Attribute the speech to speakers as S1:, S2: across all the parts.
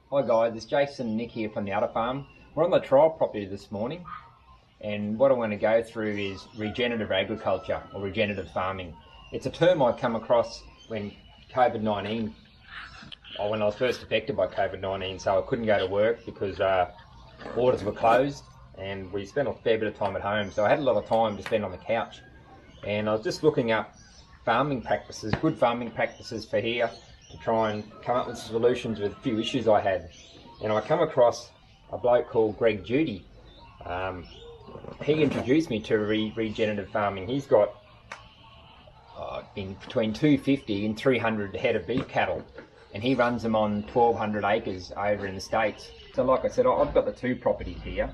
S1: Hi guys, it's Jason and Nick here from the Otter Farm. We're on the trial property this morning, and what I want to go through is regenerative agriculture or regenerative farming. It's a term I come across when COVID-19, or when I was first affected by COVID-19, so I couldn't go to work because borders were closed and we spent a fair bit of time at home, so I had a lot of time to spend on the couch. And I was just looking up farming practices, good farming practices for here, to try and come up with solutions with a few issues I had. And I come across a bloke called Greg Judy. He introduced me to regenerative farming. He's got between 250 and 300 head of beef cattle, and he runs them on 1,200 acres over in the States. So like I said, I've got the two properties here.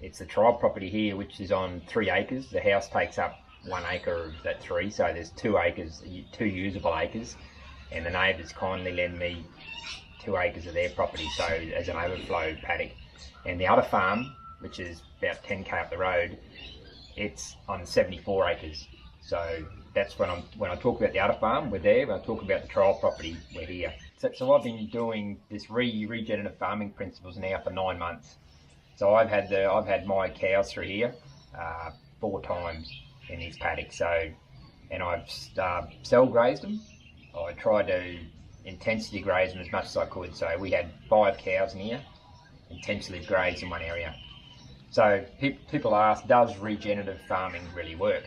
S1: It's the trial property here, which is on 3 acres. The house takes up 1 acre of that 3, so there's 2 acres, 2 usable acres. And the neighbours kindly lend me 2 acres of their property, so as an overflow paddock. And the Otter Farm, which is about 10k up the road, it's on 74 acres. So that's when I talk about the Otter Farm, we're there. When I talk about the trial property, we're here. So I've been doing this regenerative farming principles now for 9 months. So I've had my cows through here 4 times in these paddocks. So, and I've cell grazed them. I tried to intensity graze them as much as I could. So we had 5 cows in here, intensely grazed in one area. So people ask, does regenerative farming really work?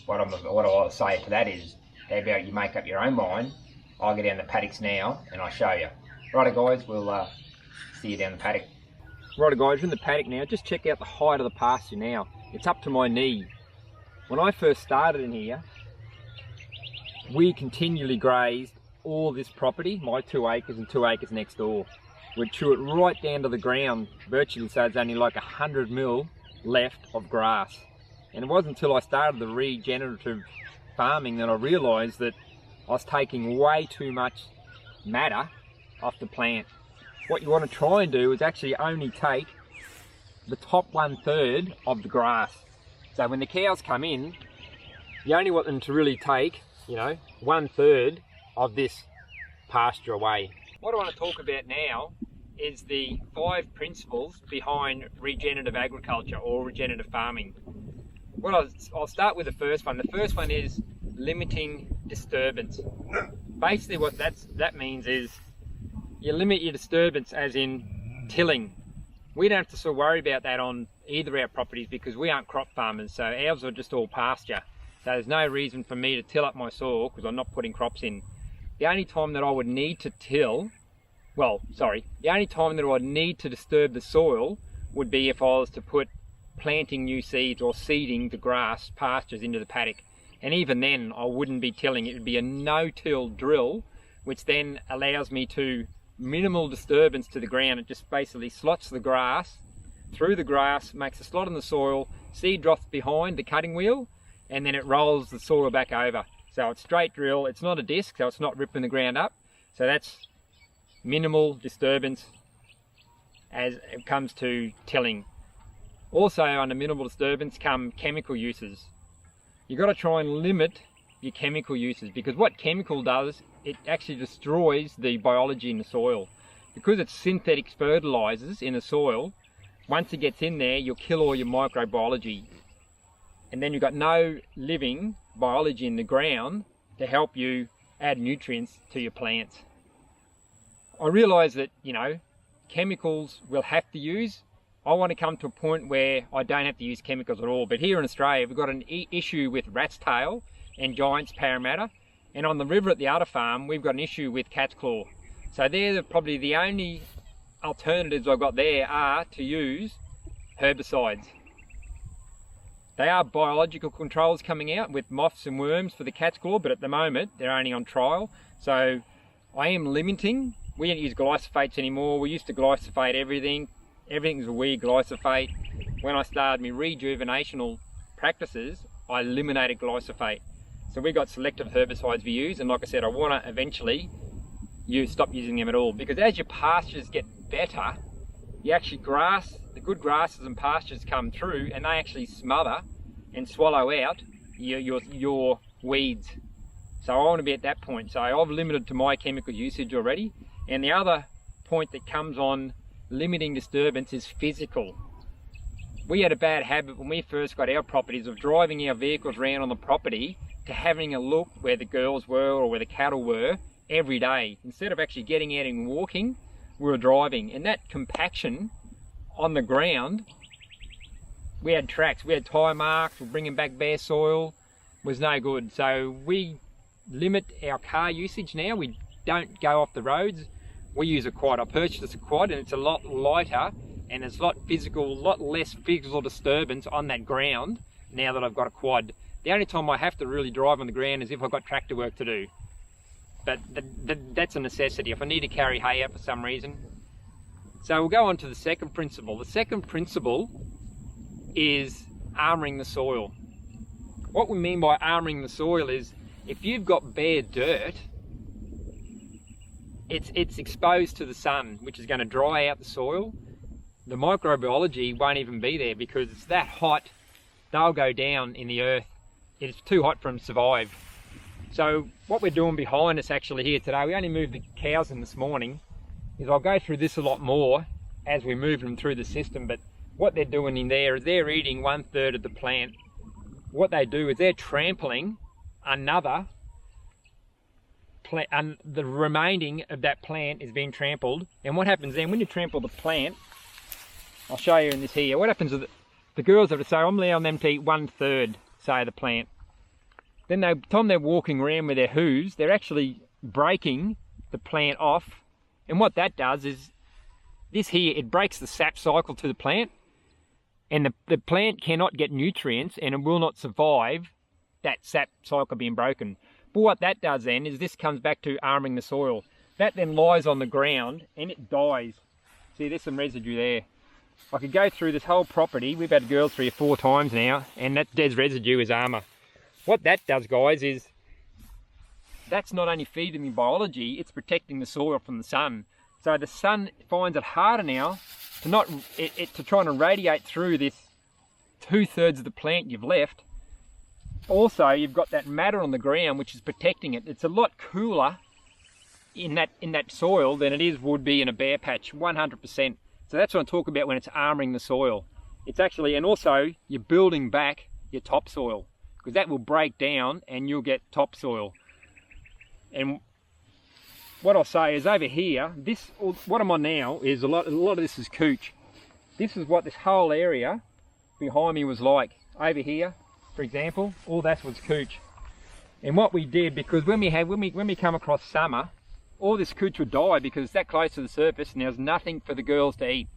S1: What I'll say to that is, how about you make up your own mind? I'll get down the paddocks now and I'll show you. Righto guys, we'll see you down the paddock. Righto guys, we're in the paddock now. Just check out the height of the pasture now. It's up to my knee. When I first started in here, we continually grazed all this property, my 2 acres and 2 acres next door. We'd chew it right down to the ground, virtually, so there's only like 100 mil left of grass. And it wasn't until I started the regenerative farming that I realised that I was taking way too much matter off the plant. What you want to try and do is actually only take the top 1/3 of the grass. So when the cows come in, you only want them to really take, 1/3 of this pasture away. What I want to talk about now is the 5 principles behind regenerative agriculture or regenerative farming. I'll start with the first one. The first one is limiting disturbance. Basically what that means is you limit your disturbance, as in tilling. We don't have to sort of worry about that on either of our properties because we aren't crop farmers, so ours are just all pasture. So there's no reason for me to till up my soil because I'm not putting crops in. The only time that I would need to the only time that I would need to disturb the soil would be if I was to put planting new seeds or seeding the grass pastures into the paddock. And even then I wouldn't be tilling. It would be a no-till drill, which then allows me to minimal disturbance to the ground. It just basically slots the grass through the grass, makes a slot in the soil, seed drops behind the cutting wheel, and then it rolls the soil back over. So it's straight drill, it's not a disc, so it's not ripping the ground up. So that's minimal disturbance as it comes to tilling. Also under minimal disturbance come chemical uses. You've got to try and limit your chemical uses, because what chemical does, it actually destroys the biology in the soil. Because it's synthetic fertilizers in the soil, once it gets in there, you'll kill all your microbiology. And then you've got no living biology in the ground to help you add nutrients to your plants. I realise that, chemicals we'll have to use. I want to come to a point where I don't have to use chemicals at all. But here in Australia, we've got an issue with rat's tail and giant's parramatta. And on the river at the Otter Farm, we've got an issue with cat's claw. So they're probably the only alternatives I've got there are to use herbicides. They are biological controls coming out with moths and worms for the cat's claw, but at the moment they're only on trial. So I am limiting. We don't use glyphosates anymore. We used to glyphosate everything. Everything's a weed glyphosate. When I started my rejuvenational practices, I eliminated glyphosate. So we got selective herbicides we use, and like I said, I want to eventually stop using them at all, because as your pastures get better, you actually the good grasses and pastures come through and they actually smother and swallow out your weeds. So I want to be at that point. So I've limited to my chemical usage already. And the other point that comes on limiting disturbance is physical. We had a bad habit when we first got our properties of driving our vehicles around on the property to having a look where the girls were or where the cattle were every day. Instead of actually getting out and walking, we were driving. And that compaction on the ground, we had tracks, we had tyre marks, we're bringing back bare soil, was no good. So we limit our car usage now. We don't go off the roads. We use a quad. I purchased a quad and it's a lot lighter and it's a lot less physical disturbance on that ground now that I've got a quad. The only time I have to really drive on the ground is if I've got tractor work to do. But that's a necessity, if I need to carry hay out for some reason. So we'll go on to the second principle. The second principle is armouring the soil. What we mean by armouring the soil is if you've got bare dirt, it's exposed to the sun, which is going to dry out the soil. The microbiology won't even be there because it's that hot, they'll go down in the earth. It's too hot for them to survive. So what we're doing behind us actually here today, we only moved the cows in this morning, is I'll go through this a lot more as we move them through the system, but what they're doing in there is they're eating 1/3 of the plant. What they do is they're trampling another plant, and the remaining of that plant is being trampled. And what happens then, when you trample the plant, I'll show you in this here, what happens is the girls have to say, I'm allowing them to eat 1/3, say, of the plant. Then by the time they're walking around with their hooves, they're actually breaking the plant off. And what that does is, this here, it breaks the sap cycle to the plant, and the plant cannot get nutrients and it will not survive that sap cycle being broken. But what that does then is this comes back to arming the soil. That then lies on the ground and it dies. See, there's some residue there. I could go through this whole property. We've had girls 3 or 4 times now, and that dead residue is armour. What that does, guys, is that's not only feeding the biology, it's protecting the soil from the sun. So the sun finds it harder now to try and radiate through this 2/3 of the plant you've left. Also, you've got that matter on the ground which is protecting it. It's a lot cooler in that soil than it would be in a bare patch, 100%. So that's what I talk about when it's armouring the soil. It's actually, and also you're building back your topsoil, because that will break down and you'll get topsoil. And what I'll say is over here, what I'm on now is a lot of this is couch. This is what this whole area behind me was like. Over here, for example, all that was couch. And what we did, because when we come across summer, all this couch would die because it's that close to the surface and there's nothing for the girls to eat.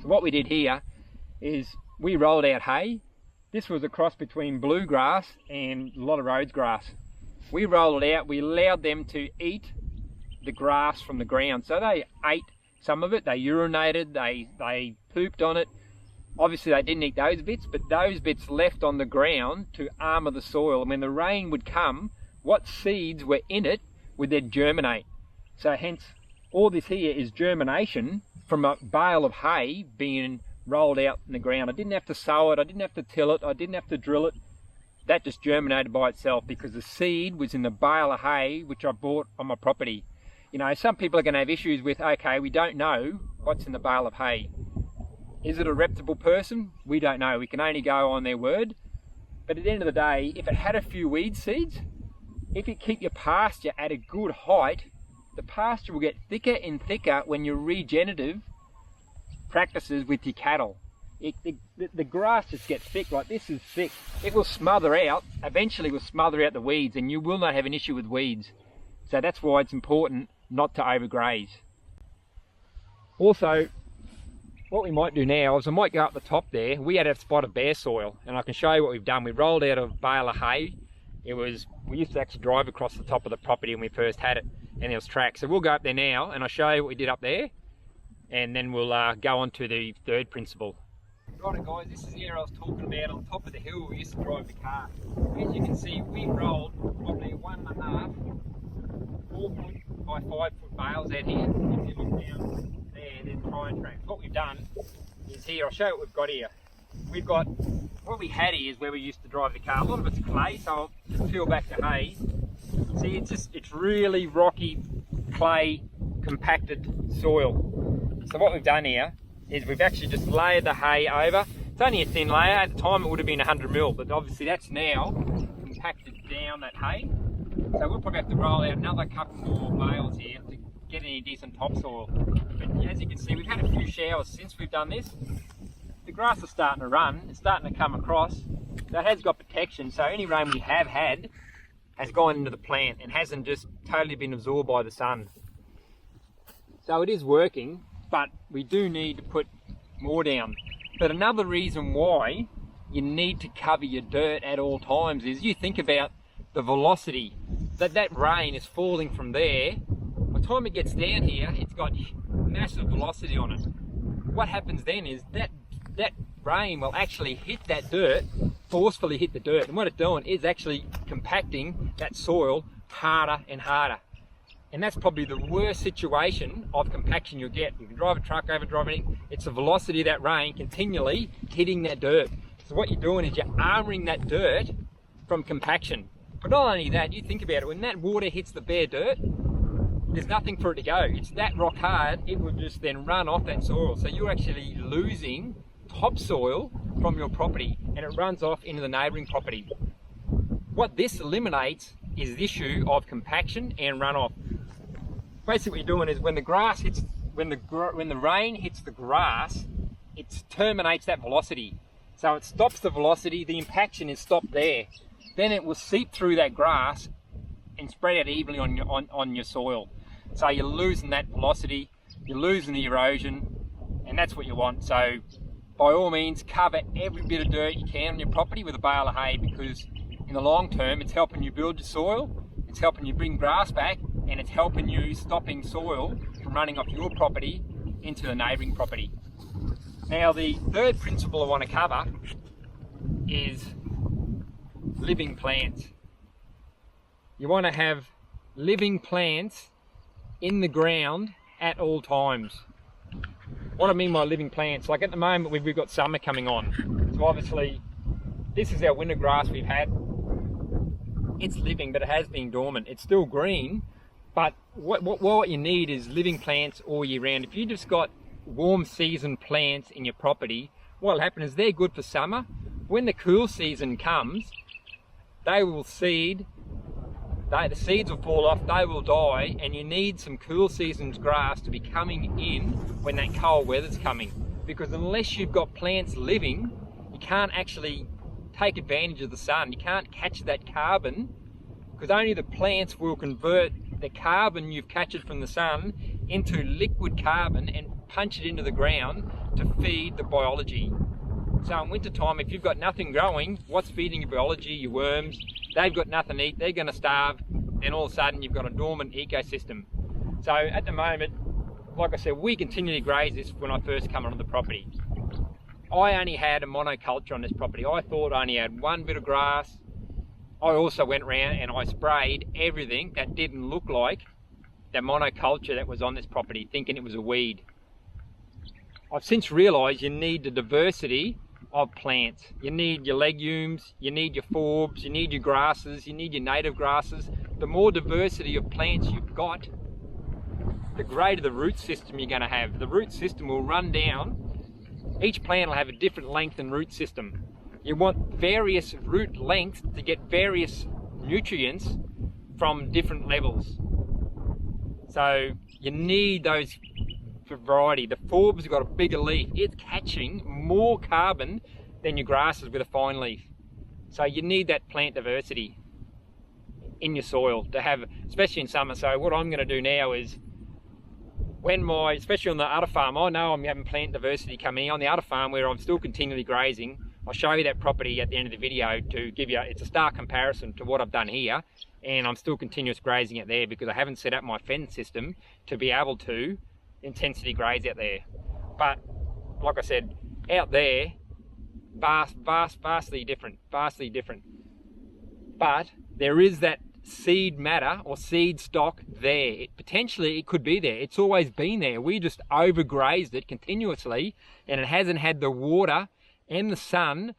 S1: So what we did here is we rolled out hay. This was a cross between bluegrass and a lot of Rhodes grass. We rolled it out, we allowed them to eat the grass from the ground. So they ate some of it, they urinated, they pooped on it. Obviously they didn't eat those bits, but those bits left on the ground to armour the soil. And when the rain would come, what seeds were in it would then germinate. So hence, all this here is germination from a bale of hay being rolled out in the ground. I didn't have to sow it, I didn't have to till it, I didn't have to drill it. That just germinated by itself because the seed was in the bale of hay which I bought on my property. You know, some people are going to have issues with, okay, we don't know what's in the bale of hay. Is it a reputable person? We don't know. We can only go on their word. But at the end of the day, if it had a few weed seeds, if you keep your pasture at a good height, the pasture will get thicker and thicker when you're regenerative practices with your cattle. The grass just gets thick, like this is thick. It will smother out, eventually will smother out the weeds, and you will not have an issue with weeds. So that's why it's important not to overgraze. Also, what we might do now is I might go up the top there. We had a spot of bare soil, and I can show you what we've done. We rolled out a bale of hay. We used to actually drive across the top of the property when we first had it, and there was tracks. So we'll go up there now, and I'll show you what we did up there, and then we'll go on to the third principle. Right guys, this is the area I was talking about on top of the hill we used to drive the car. As you can see, we rolled probably 1.5 4-foot by 5-foot bales out here. If you look down there, there's trying tracks. What we've done is here, I'll show you what we've got here. We've got, what we had here is where we used to drive the car. A lot of it's clay, so I'll just peel back the hay. See, it's really rocky clay compacted soil. So what we've done here is we've actually just layered the hay over. It's only a thin layer. At the time it would have been 100 mil, but obviously that's now compacted down that hay. So we'll probably have to roll out another couple more bales here to get any decent topsoil. But as you can see, we've had a few showers since we've done this. The grass is starting to run, it's starting to come across. So it has got protection, so any rain we have had has gone into the plant and hasn't just totally been absorbed by the sun. So it is working, but we do need to put more down. But another reason why you need to cover your dirt at all times is you think about the velocity. That rain is falling from there. By the time it gets down here, it's got massive velocity on it. What happens then is that rain will actually hit that dirt, forcefully hit the dirt, and what it's doing is actually compacting that soil harder and harder. And that's probably the worst situation of compaction you'll get. You can drive a truck, overdrive anything, it's the velocity of that rain continually hitting that dirt. So what you're doing is you're armouring that dirt from compaction. But not only that, you think about it, when that water hits the bare dirt, there's nothing for it to go. It's that rock hard, it will just then run off that soil. So you're actually losing topsoil from your property and it runs off into the neighbouring property. What this eliminates is the issue of compaction and runoff. Basically what you're doing is when the grass hits, when the rain hits the grass, it terminates that velocity. So it stops the velocity, the impaction is stopped there. Then it will seep through that grass and spread out evenly on your soil. So you're losing that velocity, you're losing the erosion, and that's what you want. So by all means, cover every bit of dirt you can on your property with a bale of hay, because in the long term, it's helping you build your soil, it's helping you bring grass back, and it's helping you stopping soil from running off your property into the neighbouring property. Now, the third principle I want to cover is living plants. You want to have living plants in the ground at all times. What I mean by living plants, like at the moment we've got summer coming on. So obviously this is our winter grass we've had. It's living, but it has been dormant. It's still green, but what you need is living plants all year round. If you just got warm season plants in your property, what will happen is they're good for summer. When the cool season comes, they will seed, the seeds will fall off, they will die, and you need some cool seasons grass to be coming in when that cold weather's coming. Because unless you've got plants living, you can't actually take advantage of the sun. You can't catch that carbon, because only the plants will convert the carbon you've captured from the sun into liquid carbon and punch it into the ground to feed the biology. So in winter time, if you've got nothing growing, what's feeding your biology, your worms? They've got nothing to eat, they're going to starve, and all of a sudden you've got a dormant ecosystem. So at the moment, like I said, we continually graze this when I first come onto the property. I only had a monoculture on this property. I thought I only had one bit of grass. I also went around and I sprayed everything that didn't look like the monoculture that was on this property, thinking it was a weed. I've since realised you need the diversity of plants. You need your legumes, you need your forbs, you need your grasses, you need your native grasses. The more diversity of plants you've got, the greater the root system you're going to have. The root system will run down. Each plant will have a different length and root system. You want various root lengths to get various nutrients from different levels. So you need those variety. The forb's got a bigger leaf. It's catching more carbon than your grasses with a fine leaf. So you need that plant diversity in your soil to have, especially in summer. So what I'm going to do now is, especially on the Otter Farm, I know I'm having plant diversity coming in. On the Otter Farm, where I'm still continually grazing, I'll show you that property at the end of the video to give you, it's a stark comparison to what I've done here, and I'm still continuous grazing it there because I haven't set up my fence system to be able to intensity graze out there. But like I said, out there, vastly different. But there is that seed matter or seed stock there. Potentially it could be there. It's always been there. We just overgrazed it continuously, and it hasn't had the water and the sun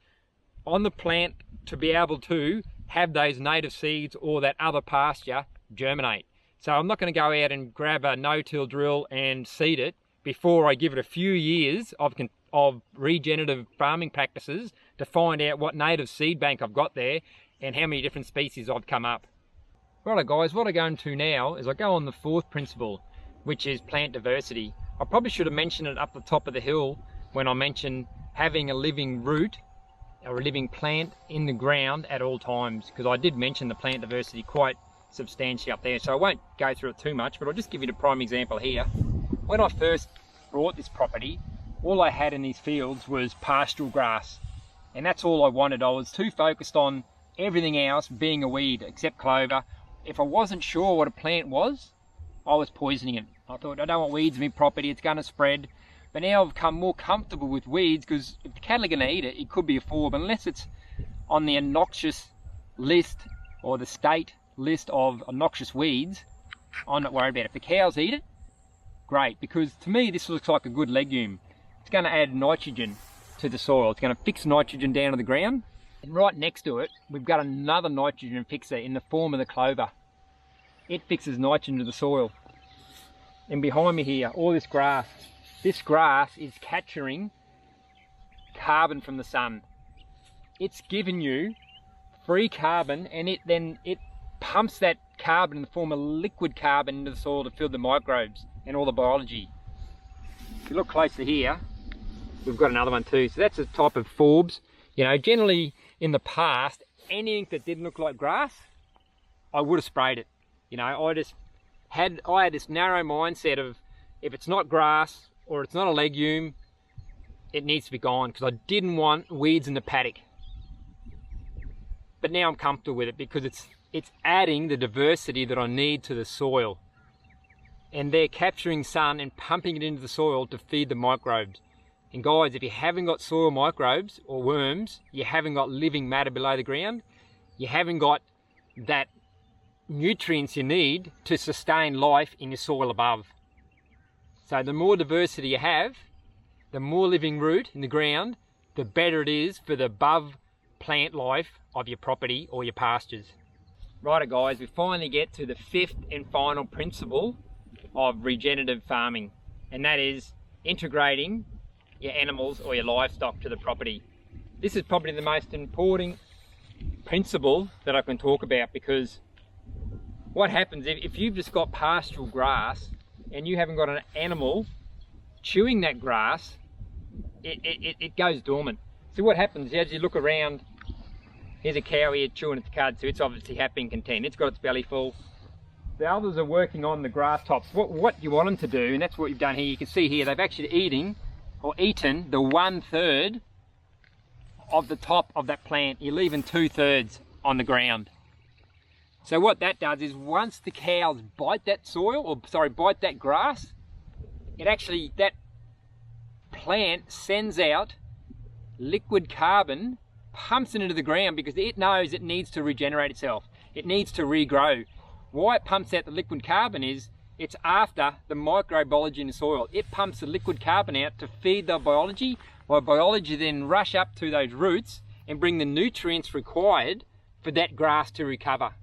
S1: on the plant to be able to have those native seeds or that other pasture germinate.
S2: So I'm not going to go out and grab a no-till drill and seed it before I give it a few years of regenerative farming practices to find out what native seed bank I've got there and how many different species I've come up. Righto guys, what I go into now is I go on the fourth principle, which is plant diversity. I probably should have mentioned it up the top of the hill when I mentioned having a living root or a living plant in the ground at all times, because I did mention the plant diversity quite substantially up there, so I won't go through it too much, but I'll just give you the prime example here. When I first bought this property, all I had in these fields was pastoral grass, and that's all I wanted. I was too focused on everything else being a weed except clover. If I wasn't sure what a plant was, I was poisoning it. I thought, I don't want weeds in my property, it's going to spread. But now I've become more comfortable with weeds, because if the cattle are going to eat it, it could be a forb, unless it's on the noxious list or the state list of noxious weeds. I'm not worried about it. If the cows eat it, great, because to me this looks like a good legume. It's going to add nitrogen to the soil. It's going to fix nitrogen down to the ground. And right next to it, we've got another nitrogen fixer in the form of the clover. It fixes nitrogen to the soil. And behind me here, all this grass is capturing carbon from the sun. It's giving you free carbon, and it pumps that carbon in the form of liquid carbon into the soil to fill the microbes and all the biology. If you look closer here, we've got another one too. So that's a type of forbs. You know, generally in the past, anything that didn't look like grass, I would have sprayed it. You know, I had this narrow mindset of, if it's not grass or it's not a legume, it needs to be gone, because I didn't want weeds in the paddock. But now I'm comfortable with it, because it's adding the diversity that I need to the soil. And they're capturing sun and pumping it into the soil to feed the microbes. And guys, if you haven't got soil microbes or worms, you haven't got living matter below the ground, you haven't got that nutrients you need to sustain life in your soil above. So the more diversity you have, the more living root in the ground, the better it is for the above plant life of your property or your pastures. Righto guys, we finally get to the fifth and final principle of regenerative farming, and that is integrating your animals or your livestock to the property. This is probably the most important principle that I can talk about, because what happens if you've just got pastoral grass and you haven't got an animal chewing that grass, it goes dormant. So what happens as you look around, here's a cow here chewing its cud, so it's obviously happy and content, it's got its belly full. The others are working on the grass tops. What you want them to do, and that's what you've done here, you can see here they've actually eaten the 1/3 of the top of that plant. You're leaving 2/3 on the ground. So what that does is, once the cows bite that soil, or sorry, bite that grass, that plant sends out liquid carbon, pumps it into the ground, because it knows it needs to regenerate itself. It needs to regrow. Why it pumps out the liquid carbon is, it's after the microbiology in the soil. It pumps the liquid carbon out to feed the biology, while biology then rush up to those roots and bring the nutrients required for that grass to recover.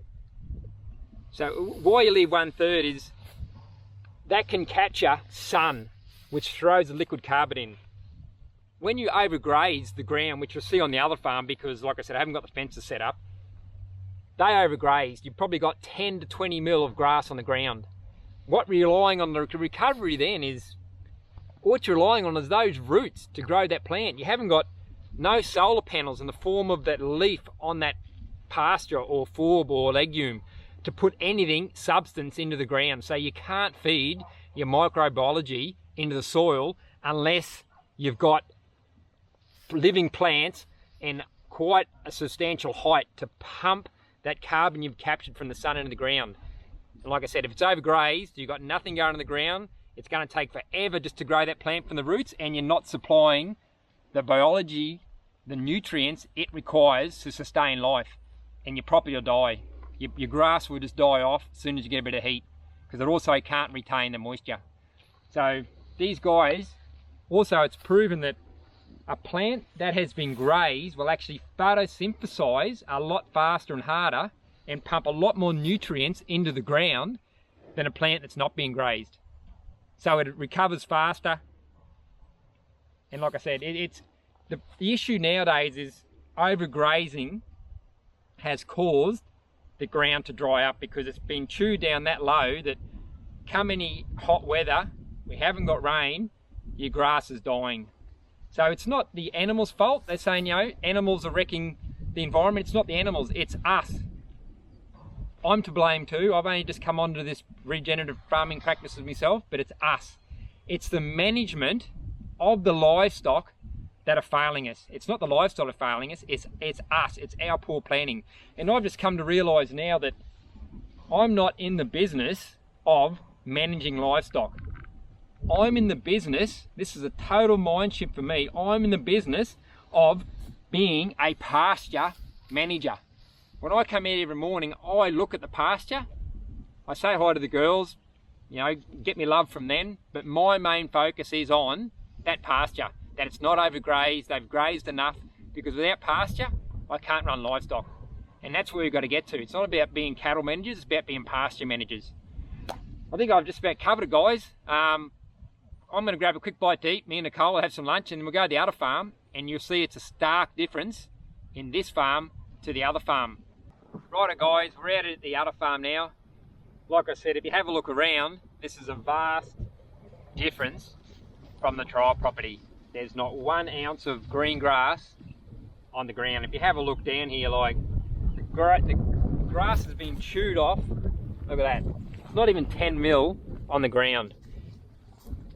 S2: So why you leave 1/3 is, that can capture sun, which throws the liquid carbon in. When you overgraze the ground, which you'll see on the other farm, because like I said, I haven't got the fences set up, they overgrazed. You've probably got 10 to 20 mil of grass on the ground. What you're relying on the recovery then is, what you're relying on is those roots to grow that plant. You haven't got no solar panels in the form of that leaf on that pasture or forb or legume to put anything, substance, into the ground. So you can't feed your microbiology into the soil unless you've got living plants and quite a substantial height to pump that carbon you've captured from the sun into the ground. And like I said, if it's overgrazed, you've got nothing going in the ground, it's going to take forever just to grow that plant from the roots, and you're not supplying the biology, the nutrients it requires to sustain life, and your property will die. Your grass will just die off as soon as you get a bit of heat, because it also can't retain the moisture. So these guys, also it's proven that a plant that has been grazed will actually photosynthesize a lot faster and harder and pump a lot more nutrients into the ground than a plant that's not being grazed. So it recovers faster. And like I said, it's the issue nowadays is overgrazing has caused the ground to dry up because it's been chewed down that low that come any hot weather, we haven't got rain, your grass is dying. So it's not the animals' fault. They're saying, you know, animals are wrecking the environment. It's not the animals, it's us. I'm to blame too. I've only just come onto this regenerative farming practices myself, but it's us. It's the management of the livestock that are failing us. It's not the livestock that are failing us, it's us, it's our poor planning. And I've just come to realise now that I'm not in the business of managing livestock. I'm in the business, this is a total mind shift for me, I'm in the business of being a pasture manager. When I come in every morning, I look at the pasture, I say hi to the girls, you know, get me love from them, but my main focus is on that pasture, that it's not overgrazed, they've grazed enough, because without pasture, I can't run livestock. And that's where we've got to get to. It's not about being cattle managers, it's about being pasture managers. I think I've just about covered it, guys. I'm going to grab a quick bite to eat. Me and Nicole will have some lunch and we'll go to the Otter Farm, and you'll see it's a stark difference in this farm to the other farm. Righto guys, we're out at the Otter Farm now. Like I said, if you have a look around, this is a vast difference from the trial property. There's not 1 ounce of green grass on the ground. If you have a look down here, like the grass has been chewed off. Look at that. It's not even 10 mil on the ground.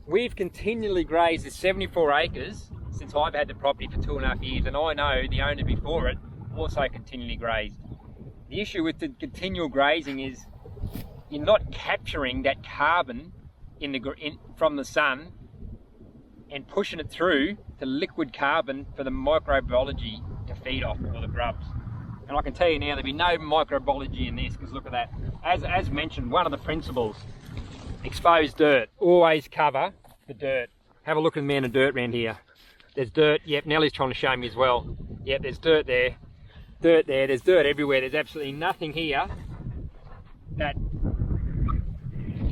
S2: We've continually grazed this 74 acres since I've had the property for 2.5 years, and I know the owner before it also continually grazed. The issue with the continual grazing is you're not capturing that carbon from the sun and pushing it through to liquid carbon for the microbiology to feed off, or the grubs. And I can tell you now, there'll be no microbiology in this, because look at that. As mentioned, one of the principles, exposed dirt. Always cover the dirt. Have a look at the amount of dirt around here. There's dirt. Yep, Nellie's trying to show me as well. Yep, there's dirt there. Dirt there. There's dirt everywhere. There's absolutely nothing here that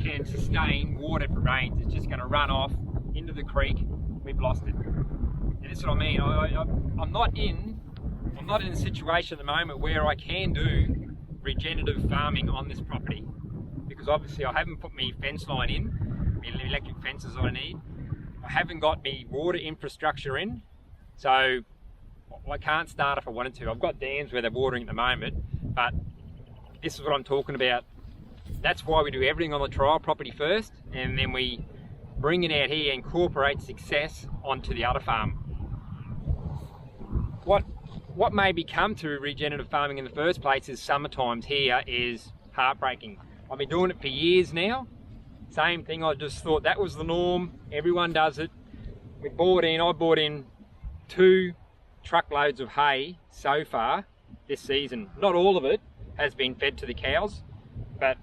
S2: can sustain water if it rains. It's just going to run off into the creek. We've lost it. And that's what I mean. I'm not in a situation at the moment where I can do regenerative farming on this property, because obviously I haven't put my fence line in, my electric fences I need. I haven't got my water infrastructure in, so I can't start if I wanted to. I've got dams where they're watering at the moment, but this is what I'm talking about. That's why we do everything on the trial property first, and then we bring it out here, incorporate success onto the Otter Farm. What made me come to regenerative farming in the first place is summertimes here is heartbreaking. I've been doing it for years now. Same thing, I just thought that was the norm. Everyone does it. I bought in 2 truckloads of hay so far this season. Not all of it has been fed to the cows, but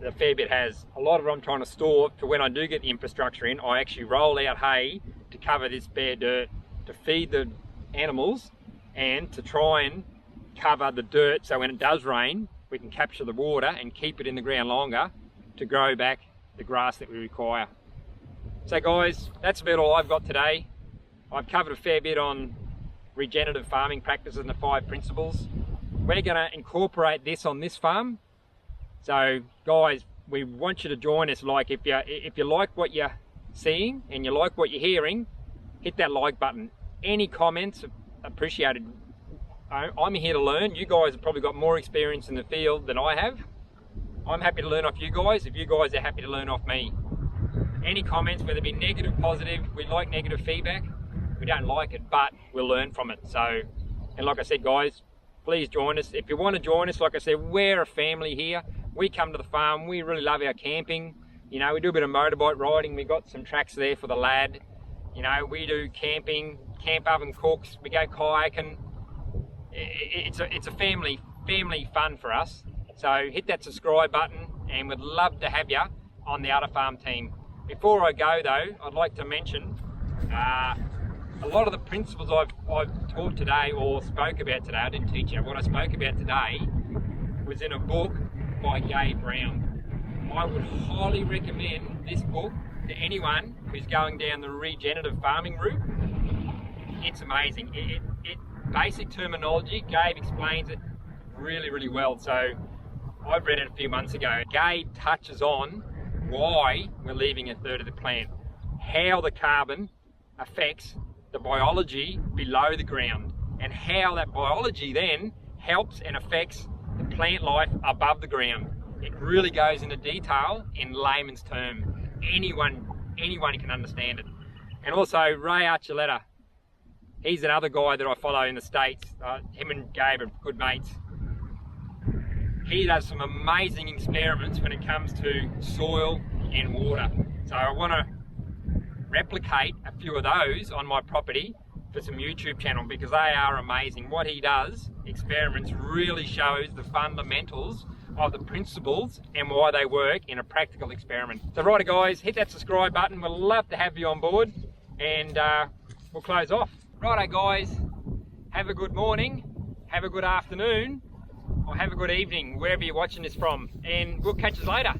S2: a fair bit has. A lot of it I'm trying to store for when I do get the infrastructure in. I actually roll out hay to cover this bare dirt to feed the animals and to try and cover the dirt, so when it does rain we can capture the water and keep it in the ground longer to grow back the grass that we require. So guys, that's about all I've got today. I've covered a fair bit on regenerative farming practices and the 5 principles. We're going to incorporate this on this farm. So guys, we want you to join us. Like, if you like what you're seeing and you like what you're hearing, hit that like button. Any comments appreciated. I'm here to learn. You guys have probably got more experience in the field than I have. I'm happy to learn off you guys if you guys are happy to learn off me. Any comments, whether it be negative, positive, we like negative feedback. We don't like it, but we'll learn from it. So, and like I said guys, please join us. If you want to join us, like I said, we're a family here. We come to the farm, we really love our camping. You know, we do a bit of motorbike riding. We got some tracks there for the lad. You know, we do camping, camp oven cooks, we go kayaking. It's a family fun for us. So hit that subscribe button, and we'd love to have you on the Otter Farm team. Before I go though, I'd like to mention a lot of the principles I've taught today or spoke about today. I didn't teach you. What I spoke about today was in a book by Gabe Brown. I would highly recommend this book to anyone who's going down the regenerative farming route. It's amazing. It basic terminology, Gabe explains it really well. So I've read it a few months ago. Gabe touches on why we're leaving a third of the plant, how the carbon affects the biology below the ground, and how that biology then helps and affects the plant life above the ground. It really goes into detail in layman's terms. Anyone can understand it. And also Ray Archuleta, he's another guy that I follow in the States. Him and Gabe are good mates. He does some amazing experiments when it comes to soil and water. So I want to replicate a few of those on my property for some YouTube channel, because they are amazing. What he does, experiments, really shows the fundamentals of the principles and why they work in a practical experiment. So righto guys, hit that subscribe button. We'd love to have you on board, and we'll close off. Righto guys, have a good morning, have a good afternoon, or have a good evening, wherever you're watching this from, and we'll catch you later.